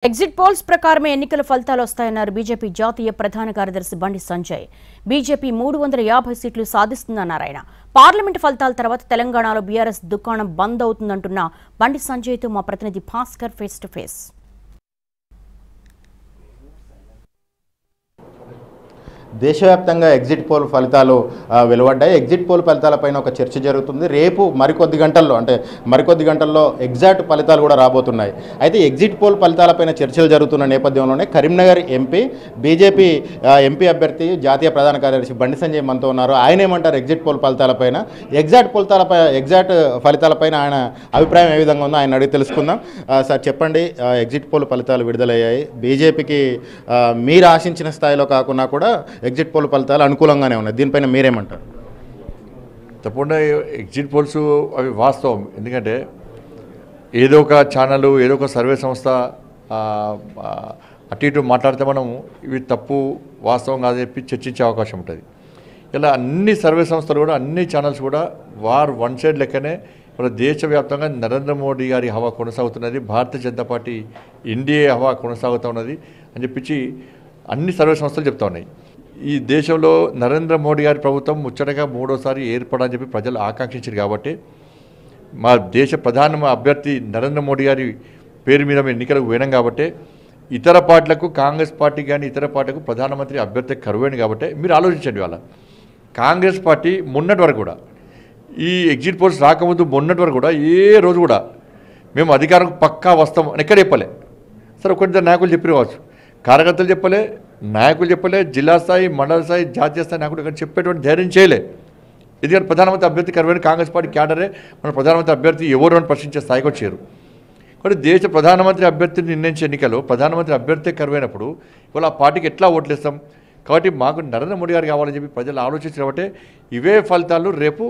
Exit polls ప్రకారమే ఎన్నికల ఫలితాలు వస్తాయన్నారు బీజేపీ జాతీయ ప్రధాన కార్యదర్శి బండి సంజయ్. బీజేపీ 350 సీట్లు సాధిస్తుందన్నారు ఆయన. పార్లమెంట్ ఫలితాల తర్వాత తెలంగాణలో బీఆర్ఎస్ దుకాణం బంద్ అవుతుందంటున్న బండి సంజయ్తో మా ప్రతినిధి భాస్కర్ ఫేస్ టు ఫేస్. దేశవ్యాప్తంగా ఎగ్జిట్ పోల్ ఫలితాలు వెలువడ్డాయి. ఎగ్జిట్ పోల్ ఫలితాలపైన ఒక చర్చ జరుగుతుంది. రేపు మరికొద్ది గంటల్లో ఎగ్జాక్ట్ ఫలితాలు కూడా రాబోతున్నాయి. అయితే ఎగ్జిట్ పోల్ ఫలితాలపైన చర్చలు జరుగుతున్న నేపథ్యంలోనే కరీంనగర్ ఎంపీ బీజేపీ ఎంపీ అభ్యర్థి జాతీయ ప్రధాన కార్యదర్శి బండి సంజయ్ మనతో ఉన్నారు. ఆయన ఏమంటారు ఎగ్జిట్ పోల్ ఫలితాలపైన, ఎగ్జాక్ట్ ఫలితాలపైన ఆయన అభిప్రాయం ఏ విధంగా ఉందో ఆయన అడిగి తెలుసుకుందాం. సార్ చెప్పండి, ఎగ్జిట్ పోల్ ఫలితాలు విడుదలయ్యాయి. బీజేపీకి మీరు ఆశించిన స్థాయిలో కాకుండా కూడా ఎగ్జిట్ పోల్ ఫలితాలు అనుకూలంగానే ఉన్నాయి. దీనిపైన మీరేమంటారు? తప్పకుండా ఎగ్జిట్ పోల్స్ అవి వాస్తవం. ఎందుకంటే ఏదో ఒక ఛానల్, ఏదో ఒక సర్వే సంస్థ అటు ఇటు మాట్లాడితే మనం ఇవి తప్పు వాస్తవం కాదని చెప్పి చర్చించే అవకాశం ఉంటుంది. ఇలా అన్ని సర్వే సంస్థలు కూడా, అన్ని ఛానల్స్ కూడా వన్ సైడ్ లెక్కనే మన దేశవ్యాప్తంగా నరేంద్ర మోడీ గారి హవా కొనసాగుతున్నది, భారతీయ జనతా పార్టీ ఎన్డీఏ హవా కొనసాగుతూ ఉన్నది అని చెప్పించి అన్ని సర్వే సంస్థలు చెప్తా ఉన్నాయి. ఈ దేశంలో నరేంద్ర మోడీ గారి ప్రభుత్వం ముచ్చటగా మూడోసారి ఏర్పడాలని చెప్పి ప్రజలు ఆకాంక్షించారు. కాబట్టి మా దేశ ప్రధాన అభ్యర్థి నరేంద్ర మోడీ గారి పేరు మీద మేము ఎన్నికలకు పోయినాం. కాబట్టి ఇతర పార్టీలకు, కాంగ్రెస్ పార్టీ కానీ ఇతర పార్టీలకు ప్రధానమంత్రి అభ్యర్థి కరువైంది. కాబట్టి మీరు ఆలోచించండి, వాళ్ళ కాంగ్రెస్ పార్టీ మొన్నటి వరకు కూడా, ఈ ఎగ్జిట్ పోల్స్ రాకముందు మొన్నటి వరకు కూడా ఏ రోజు కూడా మేము అధికారం పక్కా వస్తాం అని ఎక్కడ చెప్పలే. సరే, ఒకటి నాయకులు చెప్పి కావచ్చు, కార్యకర్తలు చెప్పలే, నాయకులు చెప్పలే, జిల్లా స్థాయి, మండల స్థాయి, జాతీయ స్థాయి నాయకులు ఇక్కడ చెప్పేటువంటి ధైర్యం చేయలే. ఎందుకంటే ప్రధానమంత్రి అభ్యర్థి కరువైన కాంగ్రెస్ పార్టీ క్యాడరే మన ప్రధానమంత్రి అభ్యర్థి ఎవరు అని ప్రశ్నించే స్థాయికి వచ్చారు. కాబట్టి దేశ ప్రధానమంత్రి అభ్యర్థిని నిర్ణయించే ఎన్నికలు ప్రధానమంత్రి అభ్యర్థి కరువైనప్పుడు ఇవాళ ఆ పార్టీకి ఎట్లా ఓట్లేస్తాం? కాబట్టి మాకు నరేంద్ర మోడీ గారు కావాలని చెప్పి ప్రజలు ఆలోచించిన బట్టే ఇవే ఫలితాలు రేపు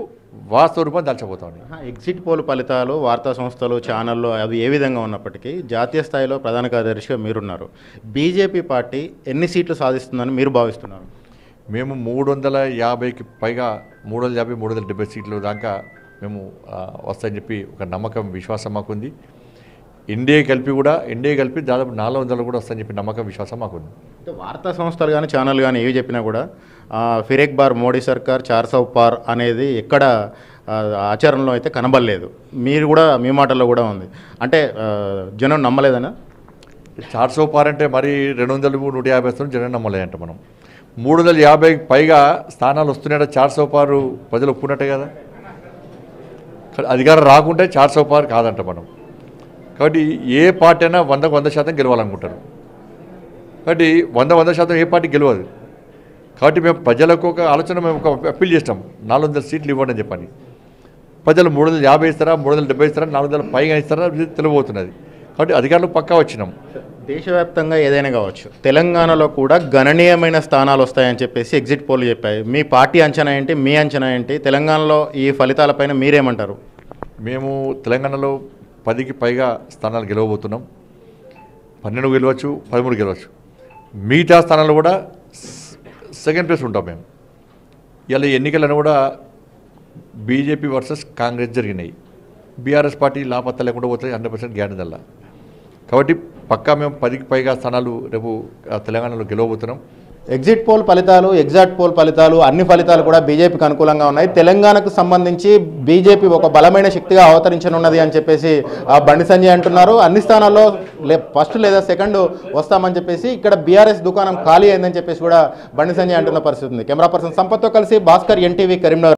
వాస్తవ రూపం దాల్చబోతాయి. ఎగ్జిట్ పోల్ ఫలితాలు వార్తా సంస్థలు, ఛానళ్ళు అవి ఏ విధంగా ఉన్నప్పటికీ జాతీయ స్థాయిలో ప్రధాన కార్యదర్శిగా మీరున్నారు. బీజేపీ పార్టీ ఎన్ని సీట్లు సాధిస్తుందని మీరు భావిస్తున్నారు? మేము 350కి పైగా 350, 370 సీట్లు దాకా మేము వస్తాయని చెప్పి ఒక నమ్మకం, విశ్వాసం మాకుంది. ఎన్డీఏ కలిపి దాదాపు 400 కూడా వస్తాయని చెప్పి నమ్మకం, విశ్వాసం మాకుంది. వార్తా సంస్థలు కానీ ఛానల్ కానీ ఏవి చెప్పినా కూడా ఫిరేక్ బార్ మోడీ సర్కార్ 400 పార్ అనేది ఎక్కడ ఆచరణలో అయితే కనబడలేదు. మీరు కూడా మీ మాటల్లో కూడా ఉంది. అంటే జనం నమ్మలేదనా? 400 పార్ అంటే మరి 200, 150 వస్తుంది, జనం నమ్మలేదంట. మనం 350 పైగా స్థానాలు వస్తున్నాయట. 400 పారు ప్రజలు ఒప్పుకున్నట్టే కదా. అధికారం రాకుంటే 400 పార్ కాదంట మనం. కాబట్టి ఏ పార్టీ అయినా 100% గెలవాలనుకుంటారు. కాబట్టి 100% ఏ పార్టీ గెలవదు. కాబట్టి మేము ప్రజలకు ఒక ఆలోచన, మేము ఒక అప్పీల్ చేస్తాం, 400 సీట్లు ఇవ్వండి అని చెప్పని. ప్రజలు 350 ఇస్తారా, 370 ఇస్తారా, 400 పైగా ఇస్తారా తెలియబోతున్నది. కాబట్టి అధికారులు పక్కా వచ్చినాం. దేశవ్యాప్తంగా ఏదైనా కావచ్చు, తెలంగాణలో కూడా గణనీయమైన స్థానాలు వస్తాయని చెప్పేసి ఎగ్జిట్ పోల్ చెప్పాయి. మీ పార్టీ అంచనా ఏంటి, మీ అంచనా ఏంటి? తెలంగాణలో ఈ ఫలితాలపైన మీరేమంటారు? మేము తెలంగాణలో 10కి పైగా స్థానాలు గెలవబోతున్నాం. 12 గెలవచ్చు, 13 గెలవచ్చు. మిగతా స్థానాలు కూడా సెకండ్ ప్లేస్ ఉంటాం మేము. ఇలా ఎన్నికలను కూడా బీజేపీ వర్సెస్ కాంగ్రెస్ జరిగినాయి. బీఆర్ఎస్ పార్టీ లాపత్తా లేకుండా పోతుంది, 100% గ్యారెంటీ దల్లా. కాబట్టి పక్కా మేము 10కి పైగా స్థానాలు రేపు తెలంగాణలో గెలవబోతున్నాం. ఎగ్జిట్ పోల్ ఫలితాలు, ఎగ్జాక్ట్ పోల్ ఫలితాలు, అన్ని ఫలితాలు కూడా బీజేపీకి అనుకూలంగా ఉన్నాయి. తెలంగాణకు సంబంధించి బీజేపీ ఒక బలమైన శక్తిగా అవతరించనున్నది అని చెప్పేసి బండి సంజయ్ అంటున్నారు. అన్ని స్థానాల్లో ఫస్ట్ లేదా సెకండ్ వస్తామని చెప్పేసి, ఇక్కడ బీఆర్ఎస్ దుకాణం ఖాళీ అయిందని చెప్పేసి కూడా బండి సంజయ్ అంటున్న పరిస్థితి ఉంది. కెమెరా పర్సన్ సంపత్తో కలిసి భాస్కర్, ఎన్టీవీ, కరీంనగర్.